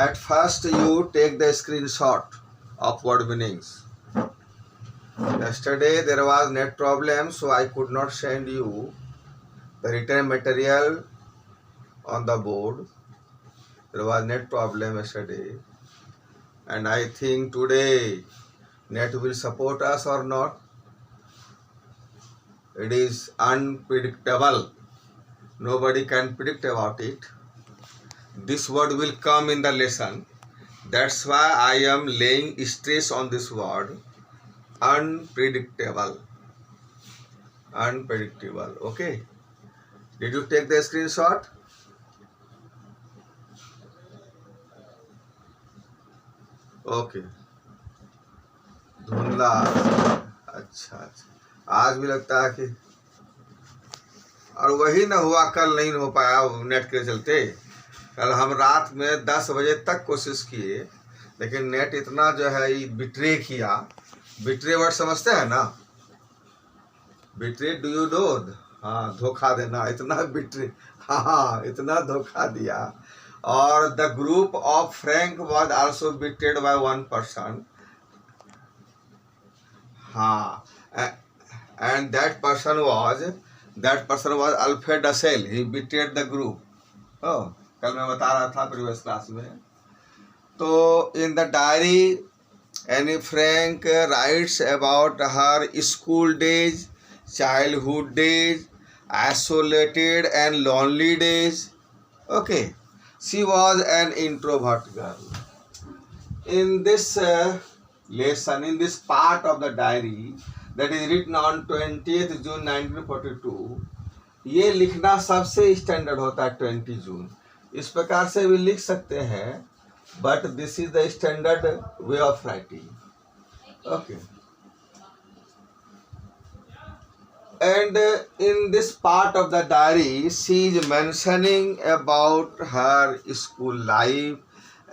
At first you take the screenshot of word meanings. Yesterday there was net problem, so I could not send you the written material on the board. There was net problem yesterday, and I think today net will support us or not. It is unpredictable. Nobody can predict about it. This word will come in the lesson. That's why I am laying stress on this word. Unpredictable. Unpredictable. Okay. Did you take the screenshot? Okay धुंधला। अच्छा अच्छा, आज भी लगता है कि, और वही ना हुआ, कल नहीं हो पाया नेट के चलते। कल हम रात में 10 बजे तक कोशिश किए, लेकिन नेट इतना जो है बिट्रे किया। बिट्रे वर्ड समझते हैं ना? Betray, do you know? हाँ, धोखा देना, इतना बिट्रे, हाँ इतना धोखा दिया। और the group of Frank was also betrayed by one person. हाँ, and that person was Alfred Dussel. He betrayed the group. Oh, कल मैं बता रहा था प्रीवियस क्लास में। तो in the diary, Anne Frank writes about her school days, childhood days, isolated and lonely days. Okay. She was an introvert girl. In this lesson, in this part of the diary that is written on 20th June 1942, ये लिखना सबसे standard होता है 20 जून। इस प्रकार से भी लिख सकते हैं, but this is the standard way of writing. Okay. And in this part of the diary, she is mentioning about her school life,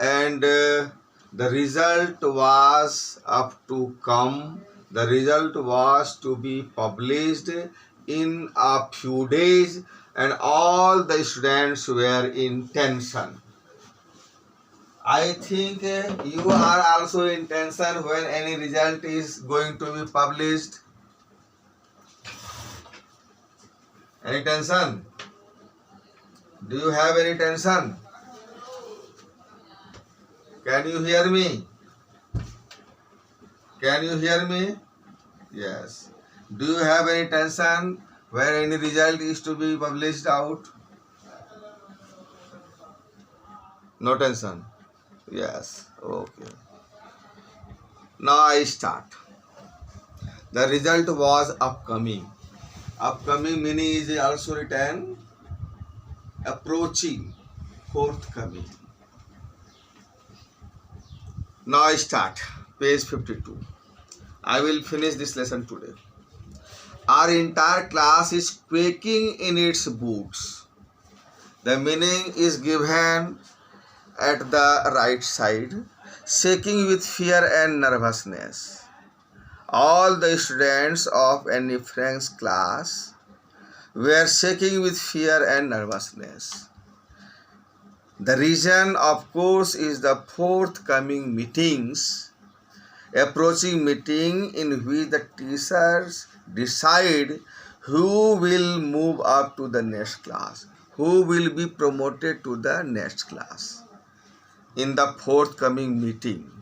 and the result was up to come. The result was to be published in a few days, and all the students were in tension. I think you are also in tension when any result is going to be published. Any tension? Do you have any tension? Can you hear me? Can you hear me? Yes. Do you have any tension when any result is to be published out? No tension? Yes. Okay. Now I start. The result was upcoming. Upcoming meaning is also written approaching, forthcoming. Now I start. Page 52. I will finish this lesson today. Our entire class is quaking in its boots. The meaning is given at the right side. Shaking with fear and nervousness. All the students of Anne Frank's class were shaking with fear and nervousness. The reason, of course, is the forthcoming meetings, approaching meeting in which the teachers decide who will move up to the next class, who will be promoted to the next class. In the forthcoming meeting,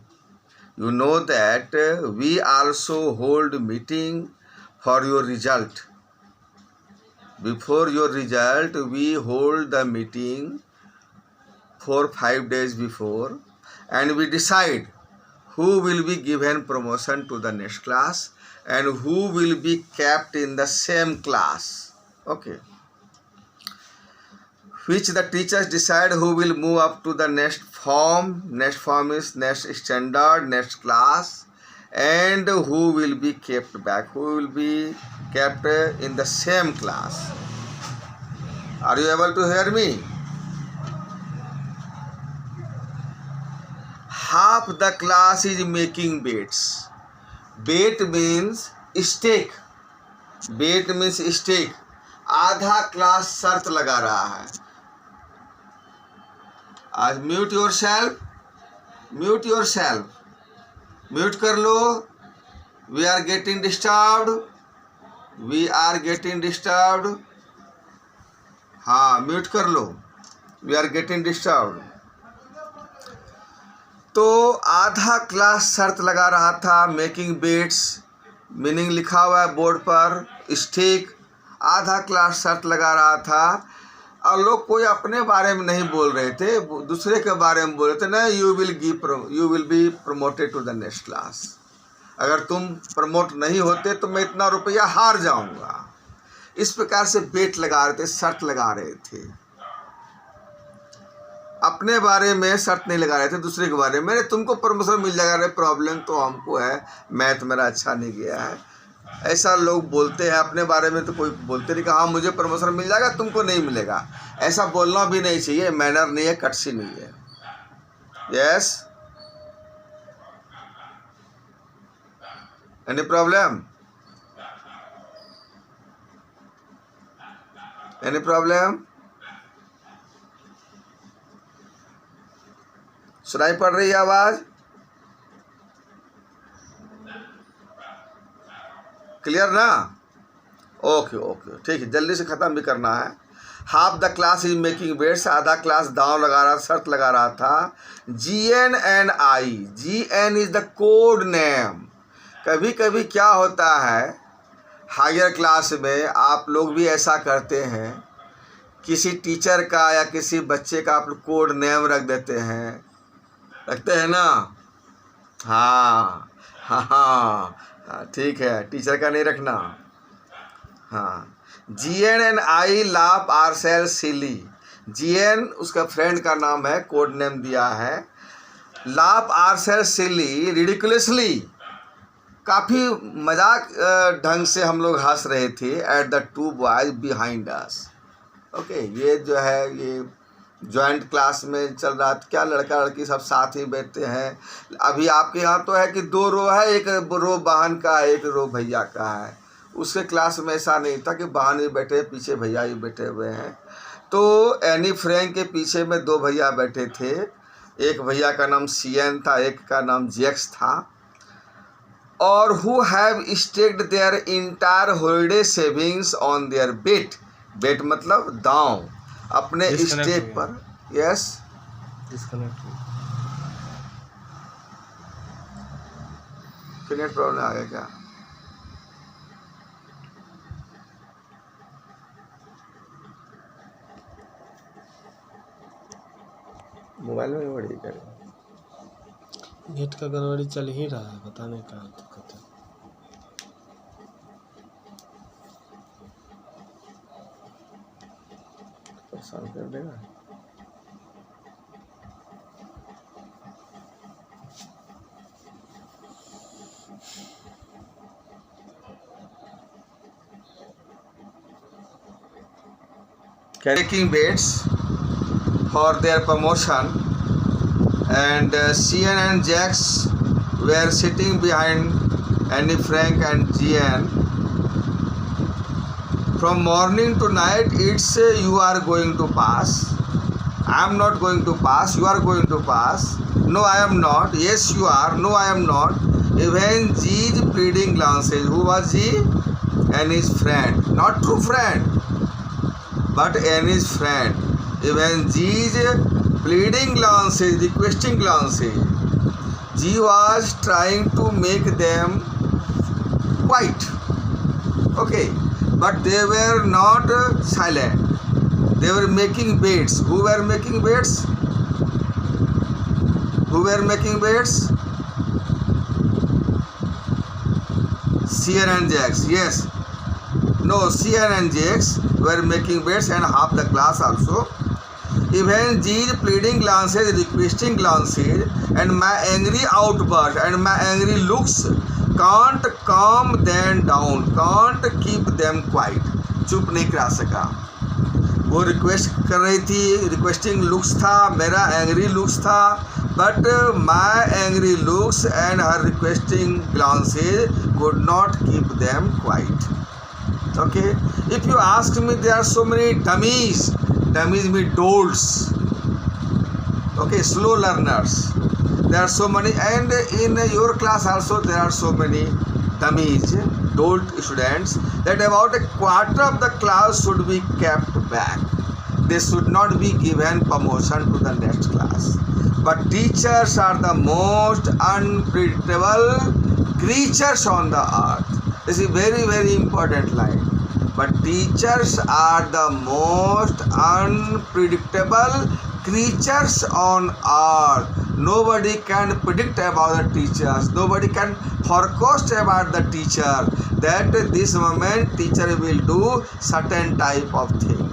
you know that we also hold meeting for your result. Before your result, we hold the meeting 4-5 days before, and we decide who will be given promotion to the next class and who will be kept in the same class. Okay. Which the teachers decide who will move up to the next form. Next form is next standard, next class, and who will be kept back, who will be kept in the same class. Are you able to hear me? Half the class is making bets. Bet means stake. Bet means stake. आधा class शर्त लगा रहा है। Mute yourself. Mute yourself, mute कर लो। We are getting disturbed, we are getting disturbed. हाँ, mute कर लो, वी आर गेटिंग डिस्टर्ब्ड। तो आधा क्लास शर्त लगा रहा था मेकिंग बेट्स, मीनिंग लिखा हुआ है बोर्ड पर स्टिक। आधा क्लास शर्त लगा रहा था और लोग कोई अपने बारे में नहीं बोल रहे थे, दूसरे के बारे में बोल रहे थे ना, you will be promoted to the next class. अगर तुम प्रमोट नहीं होते तो मैं इतना रुपया हार जाऊंगा। इस प्रकार से बेट लगा रहे थे, शर्त लगा रहे थे। अपने बारे में शर्त नहीं लगा रहे थे, दूसरे के बारे में। तुमको प्रमोशन मिल जाएगा, अरे प्रॉब्लम तो हमको है, मैथ मेरा अच्छा नहीं गया है, ऐसा लोग बोलते हैं। अपने बारे में तो कोई बोलते नहीं कि हाँ मुझे प्रमोशन मिल जाएगा, तुमको नहीं मिलेगा। ऐसा बोलना भी नहीं चाहिए, मैनर नहीं है, कटसी नहीं है। Yes, any problem? Any problem? सुनाई पड़ रही है आवाज? क्लियर ना? ओके ओके, ठीक है, जल्दी से ख़त्म भी करना है। Half the class is making bets, आधा क्लास दांव लगा रहा, शर्त लगा रहा था। GN and I, GN is the code name. कभी कभी क्या होता है हायर क्लास में, आप लोग भी ऐसा करते हैं, किसी टीचर का या किसी बच्चे का आप कोड नेम रख देते हैं, रखते हैं ना? हाँ हाँ हाँ, ठीक है, टीचर का नहीं रखना। हाँ, GN and I laugh ourselves silly। GN उसका फ्रेंड का नाम है, कोड नेम दिया है। laugh ourselves silly, ridiculously, काफ़ी मजाक ढंग से हम लोग हंस रहे थे। At the two boys behind us. Okay, ये जो है ये जॉइंट क्लास में चल रहा था, क्या लड़का लड़की सब साथ ही बैठते हैं। अभी आपके यहाँ तो है कि 2 रो है, एक रो बहन का है, एक रो भैया का है। उसके क्लास में ऐसा नहीं था कि बहन भी बैठे, पीछे भैया ही बैठे हुए हैं। तो एनी फ्रैंक के पीछे में 2 भैया बैठे थे। एक भैया का नाम CN था, एक का नाम JX था। और who have staked their entire holiday savings on their bet. Bet मतलब दांव, अपने स्टेक पर। यस, नेट प्रॉब्लम आ गया क्या? मोबाइल में बड़ी कर नेट का गड़बड़ी चल ही रहा है, पता नहीं क्या दिक्कत है। परेशान कर देगा। Taking bets for their promotion, and CN and Jax were sitting behind Annie Frank and GN. From morning to night, it's you are going to pass. I am not going to pass. You are going to pass. No, I am not. Yes, you are. No, I am not. Even G's pleading glances. Who was G? Annie's friend. Not true friend, but Annie's friend. Even G's pleading glances, requesting glances. G was trying to make them quiet. Okay, but they were not silent. They were making bets. Who were making bets? Who were making bets? CN and Jax. Yes. No, CN and Jax were making bets, and half the class also. Even G's pleading glances, requesting glances, and my angry outburst and my angry looks can't calm them down, can't keep them quiet. चुप नहीं करा सका। वो request कर रही थी, requesting looks था, मेरा एंग्री लुक्स था, but my angry looks and her requesting glances could not keep them quiet. Okay, if you ask me, there are so many dummies. Dummies mean dolts. Okay, slow learners. There are so many, and in your class also there are so many dummies, dolt students, that about a quarter of the class should be kept back. They should not be given promotion to the next class. But teachers are the most unpredictable creatures on the earth. This is very, very important line. But teachers are the most unpredictable creatures on earth. Nobody can predict about the teachers. Nobody can forecast about the teacher that this moment teacher will do certain type of thing.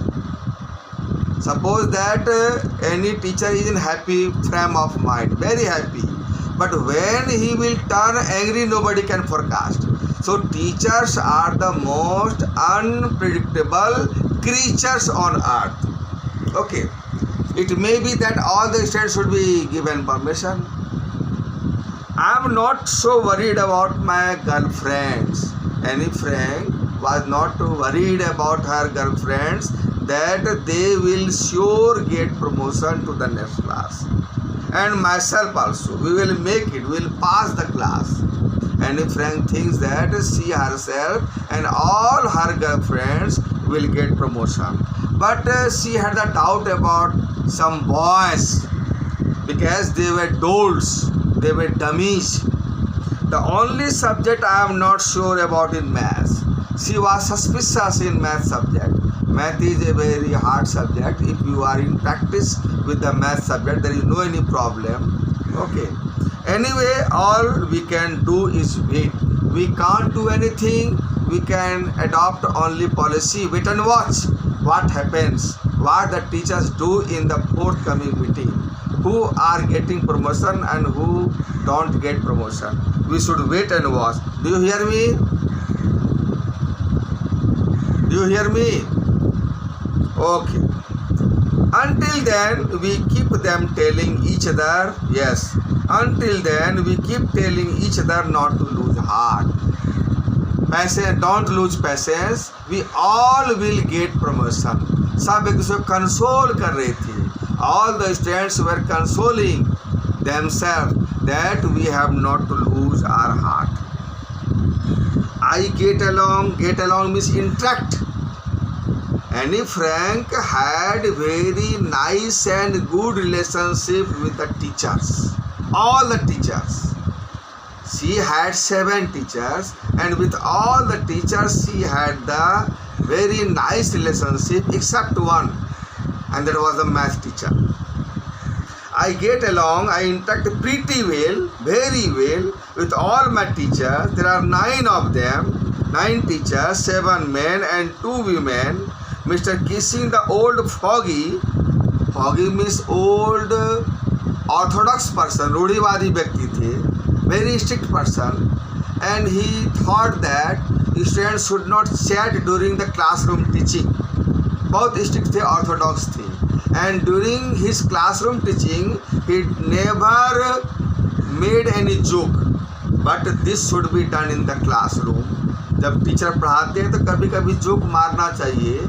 Suppose that any teacher is in happy frame of mind, very happy. But when he will turn angry, nobody can forecast. So teachers are the most unpredictable creatures on earth. Okay. It may be that all the students should be given permission. I am not so worried about my girlfriends. Annie Frank was not worried about her girlfriends that they will sure get promotion to the next class. And myself also, we will make it, we will pass the class. Annie Frank thinks that she herself and all her girlfriends will get promotion. But she had a doubt about some boys because they were dolts, they were dummies. The only subject I am not sure about in maths. She was suspicious in math subject. Math is a very hard subject. If you are in practice with the math subject, there is no any problem. Okay. Anyway, all we can do is wait. We can't do anything. We can adopt only policy. Wait and watch what happens, what the teachers do in the forthcoming meeting, who are getting promotion and who don't get promotion. We should wait and watch. Do you hear me? Do you hear me? Okay. Until then, we keep them telling each other, yes. Until then, we keep telling each other not to lose heart. Patience, don't lose patience. We all will get promotion. सब एक दूसरे को console कर रहे थे. All the students were consoling themselves that we have not to lose our heart. I get along means interact. Annie Frank had very nice and good relationship with the teachers. All the teachers. She had 7 teachers, and with all the teachers she had the very nice relationship except one, and that was the math teacher. I get along, I interact pretty well, very well with all my teachers. There are 9 of them, 9 teachers, 7 men and 2 women. Mr. Kissing, the old foggy means old orthodox person, रूढ़िवादी व्यक्ति थे, very strict person, and he thought that students should not chat during the classroom teaching. बहुत strict थे, orthodox थे, and during his classroom teaching he never made any joke, but this should be done in the classroom. जब teacher पढ़ाते हैं तो कभी कभी joke मारना चाहिए,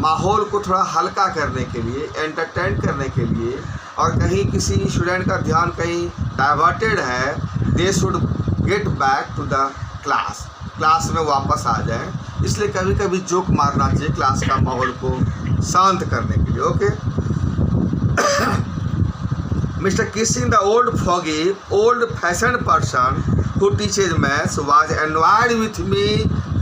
माहौल को थोड़ा हल्का करने के लिए, एंटरटेन करने के लिए, और कहीं किसी स्टूडेंट का ध्यान कहीं डाइवर्टेड है, they should get back to the class में वापस आ जाए. इसलिए कभी कभी जोक मारना चाहिए क्लास का माहौल को शांत करने के लिए. Okay. Mr. Kissing, the old foggy, old-fashioned person who teaches maths, was annoyed with me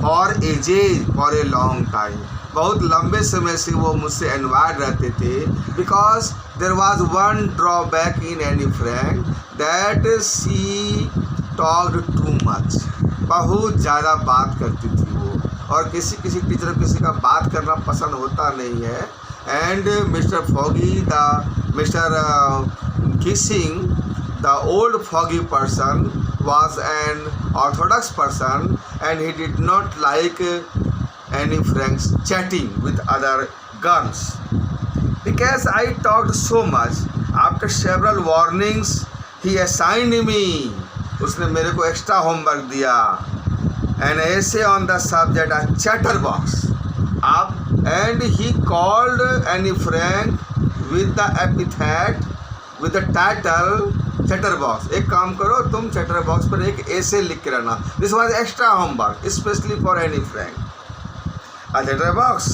for ages, for a long time. बहुत लंबे समय से वो मुझसे annoyed रहते थे, because there was one drawback in Annie Frank, that she talked too much. बहुत ज़्यादा बात करती थी वो, और किसी टीचर को किसी का बात करना पसंद होता नहीं है. And Mr. Foggy, Mr. Kissing, the old foggy person, was an orthodox person, and he did not like Annie Frank's chatting with other girls. Because I talked so much, after several warnings, he assigned me, उसने मेरे को extra homework दिया, an essay on the subject, a chatterbox. And he called Annie Frank with the epithet, with the title chatter box, एक काम करो तुम chatter box पर एक ऐसे लिख के रहना, this was extra homework specially for any friend. A letter box,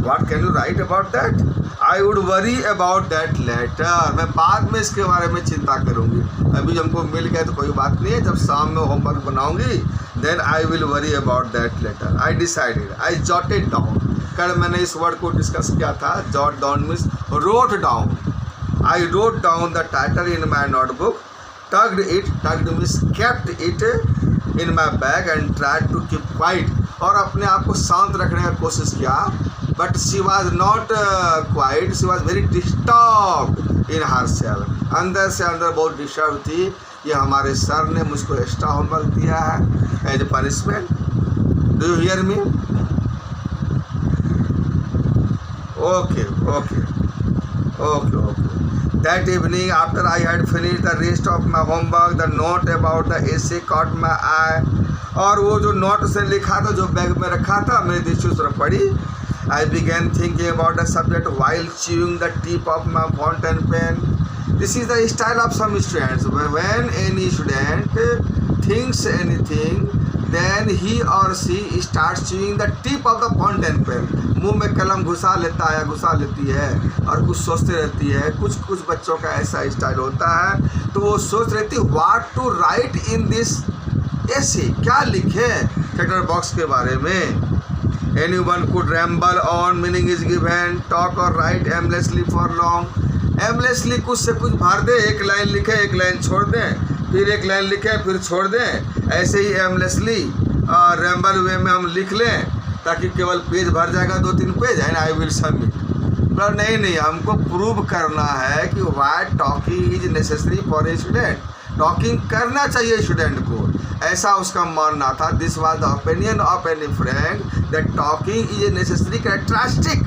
what can you write about that? I would worry about that later. मैं बाद में इसके बारे में चिंता करूँगी, अभी हमको मिल गया तो कोई बात नहीं है, जब शाम में होमवर्क बनाऊँगी then I will worry about that later. I decided, I jotted down. कल मैंने इस वर्ड को डिस्कस किया था, jot down means wrote down. I wrote down the title in my notebook, tugged means kept it in my bag and tried to keep quiet. और अपने आप को शांत रखने का कोशिश किया, but she was not quite, she was very disturb in her self. अंदर से अंदर बहुत डिस्टर्ब थी, ये हमारे सर ने मुझको एक्स्ट्रा होमवर्क दिया है as a punishment. Do you hear me? Okay okay okay okay. That evening, after I had finished the rest of my homework, the note about the essay caught my eye. और वो जो note से लिखा था, जो bag में रखा था, मेरी दृष्टि उस तरफ पड़ी। I began thinking about the subject while chewing the tip of my fountain pen. This is the style of some students. When any student thinks anything, then he or she starts chewing the tip of the fountain pen. मुंह में कलम घुसा लेता है, घुसा लेती है और कुछ सोचते रहती है। कुछ बच्चों का ऐसा स्टाइल होता है, तो वो सोच रहती है what to write in this essay, क्या लिखे चैटर बॉक्स के बारे में। Anyone could ramble on, meaning is given, talk or write aimlessly for long. Aimlessly कुछ से कुछ भर दे, एक लाइन लिखे एक लाइन छोड़ दें, फिर एक लाइन लिखे फिर छोड़ दें, ऐसे ही aimlessly ramble वे में हम लिख लें ताकि केवल पेज भर जाएगा, 2-3 page, and I will submit. पर नहीं, हमको प्रूव करना है कि why talking is necessary for a student. Talking करना चाहिए स्टूडेंट को, ऐसा उसका मानना था। This was the opinion of any friend that talking is a necessary characteristic,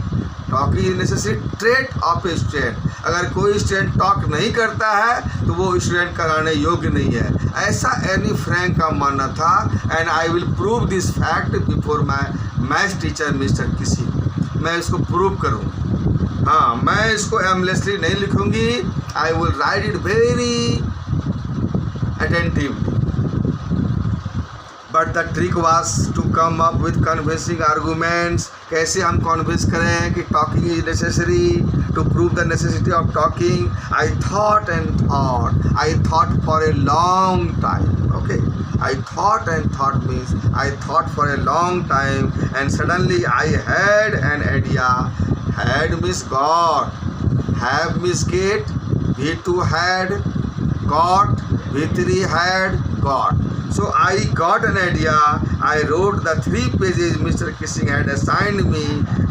talking is necessary trait of a student. अगर कोई स्टूडेंट टॉक नहीं करता है तो वो स्टूडेंट कराने योग्य नहीं है, ऐसा एनी फ्रेंड का मानना था। And I will prove this fact before my maths teacher mister किसी। मैं इसको प्रूव करूँ, हाँ, मैं इसको एमलेसली नहीं लिखूँगी, I will write it very attentively. But the trick was to come up with convincing arguments. कैसे हम कन्विंस करें कि talking is necessary, to prove the necessity of talking. I thought and thought, I thought for a long time. Okay, I thought and thought means I thought for a long time, and suddenly I had an idea. Had means got, have means get, V2 had, got, V3 had, got. So I got an idea. I wrote the 3 pages Mr. Kissing had assigned me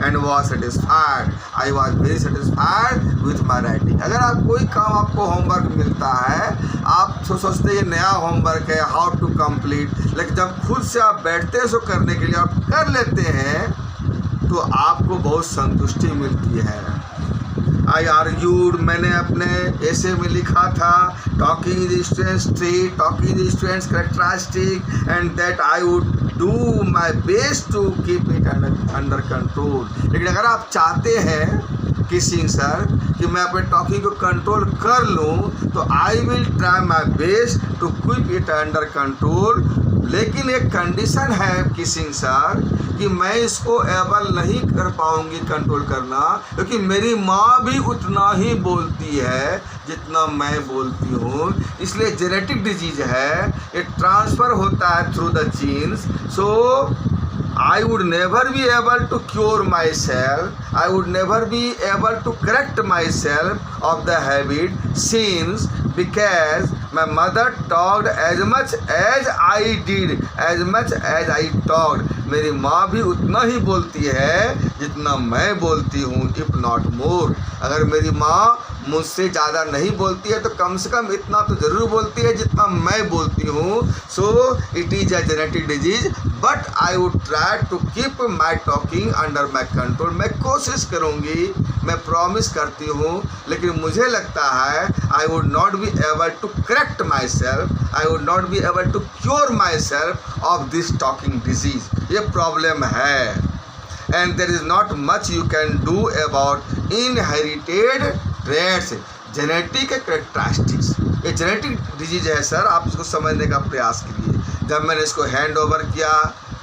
and was satisfied. I was very satisfied with my writing. अगर आप कोई काम आपको homework मिलता है, आप सोचते हैं नया होमवर्क है, हाउ टू कंप्लीट, लेकिन जब खुद से आप बैठते हैं सो करने के लिए आप कर लेते हैं तो आपको बहुत संतुष्टि मिलती है। आई आर्ग्यूड, मैंने अपने ऐसे में लिखा था, talking is students trait, talking is students characteristic, and that I would do my best to keep it under control. लेकिन अगर आप चाहते हैं किसिंग सर कि मैं अपने टॉकिंग को कंट्रोल कर लूँ, तो I will try my best to keep it under control. लेकिन एक कंडीशन है किसिंग सर कि मैं इसको एबल नहीं कर पाऊंगी कंट्रोल करना, क्योंकि मेरी माँ भी उतना ही बोलती है जितना मैं बोलती हूँ। इसलिए जेनेटिक डिजीज है, ये ट्रांसफ़र होता है through the genes. So I would never be able to cure myself, I would never be able to correct myself of the habit since, because my mother talked as much as I did, as much as I talked. मेरी माँ भी उतना ही बोलती है जितना मैं बोलती हूँ, if not more. अगर मेरी माँ मुझसे ज़्यादा नहीं बोलती है तो कम से कम इतना तो ज़रूर बोलती है जितना मैं बोलती हूँ। So it is a genetic disease, but I would try to keep my talking under my control. मैं कोशिश करूँगी, मैं प्रॉमिस करती हूँ, लेकिन मुझे लगता है I would not be able to correct myself, I would not be able to cure myself of this talking disease. ये प्रॉब्लम है, and there is not much you can do about inherited traits. Genetic characteristics, ये genetic disease है sir, आप इसको समझने का प्रयास कीजिए। जब मैंने इसको हैंड ओवर किया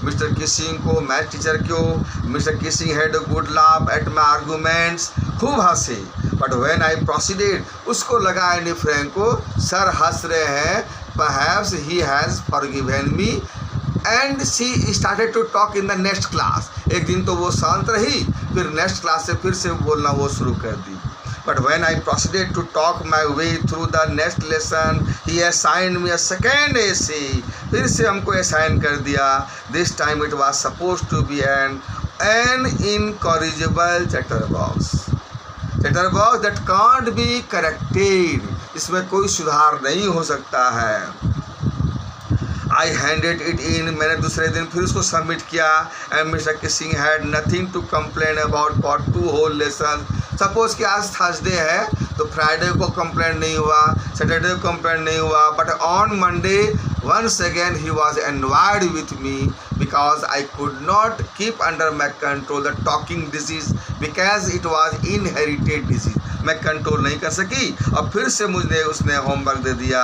मिस्टर किसिंग को, मैथ टीचर को, mister Kissing had a good laugh at my arguments, खूब हंसे। बट व्हेन आई प्रोसीडेड, उसको लगा एनी फ्रैंक को सर हंस रहे हैं, perhaps he has forgiven me and she started to talk in the next class. एक दिन तो वो शांत रही, फिर नेक्स्ट क्लास से फिर से बोलना वो शुरू कर दी। But when I proceeded to talk my way through the next lesson, he assigned me a second essay. फिर से हमको assign कर दिया। This time it was supposed to be an incorrigible chatterbox. Chatterbox that can't be corrected. इसमें कोई सुधार नहीं हो सकता है। I handed it in, मैंने दूसरे दिन फिर उसको सबमिट किया। And mister Kissing had nothing to complain about for 2 whole lesson. Suppose कि आज थर्सडे है तो फ्राइडे को कंप्लेंट नहीं हुआ, सैटरडे को कंप्लेंट नहीं हुआ, but on Monday once again he was annoyed with me because I could not keep under my control the talking disease because it was inherited disease। मैं control नहीं कर सकी और फिर से मुझे उसने होमवर्क दे दिया।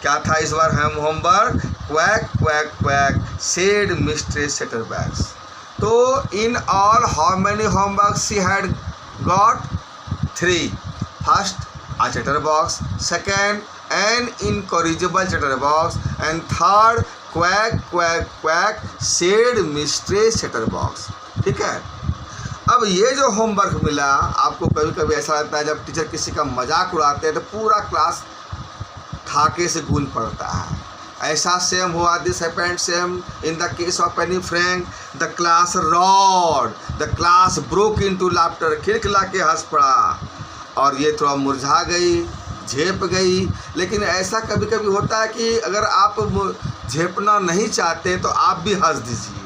क्या था इस बार हम homework? Quack quack quack said mistress chatterbox. तो in all how many homework she had got? 3। First a chatterbox, second an incorrigible chatterbox, and third quack quack quack said mistress chatterbox। ठीक है। अब ये जो होमवर्क मिला आपको, कभी कभी ऐसा लगता है जब टीचर किसी का मजाक उड़ाते हैं तो पूरा क्लास ठाके से गूंज पड़ता है। ऐसा सेम हुआ, this happened same in the case of Anne Frank. The class roared, the class broke into laughter, खिलखिला के हंस पड़ा और ये थोड़ा मुरझा गई, झेप गई। लेकिन ऐसा कभी कभी होता है कि अगर आप झेपना नहीं चाहते तो आप भी हंस दीजिए,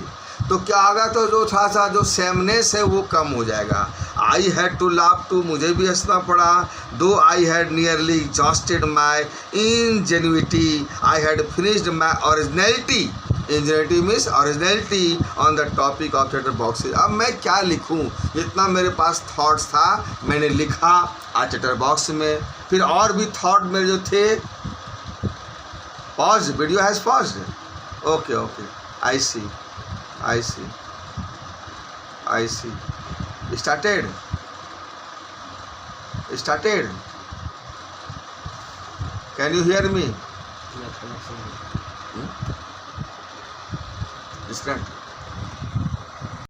तो क्या होगा, तो जो थोड़ा सा जो सेमनेस है वो कम हो जाएगा। I had to laugh too, मुझे भी हंसना पड़ा। Though I had nearly exhausted my ingenuity, I had finished my originality. Ingenuity means originality on the topic of chatterboxes. अब मैं क्या लिखूं, इतना मेरे पास थॉट्स था, मैंने लिखा आज चैटरबॉक्स में। फिर और भी थॉट मेरे जो थे, pause, video has paused, okay okay, I see I see. Started. Can you hear me? Distant.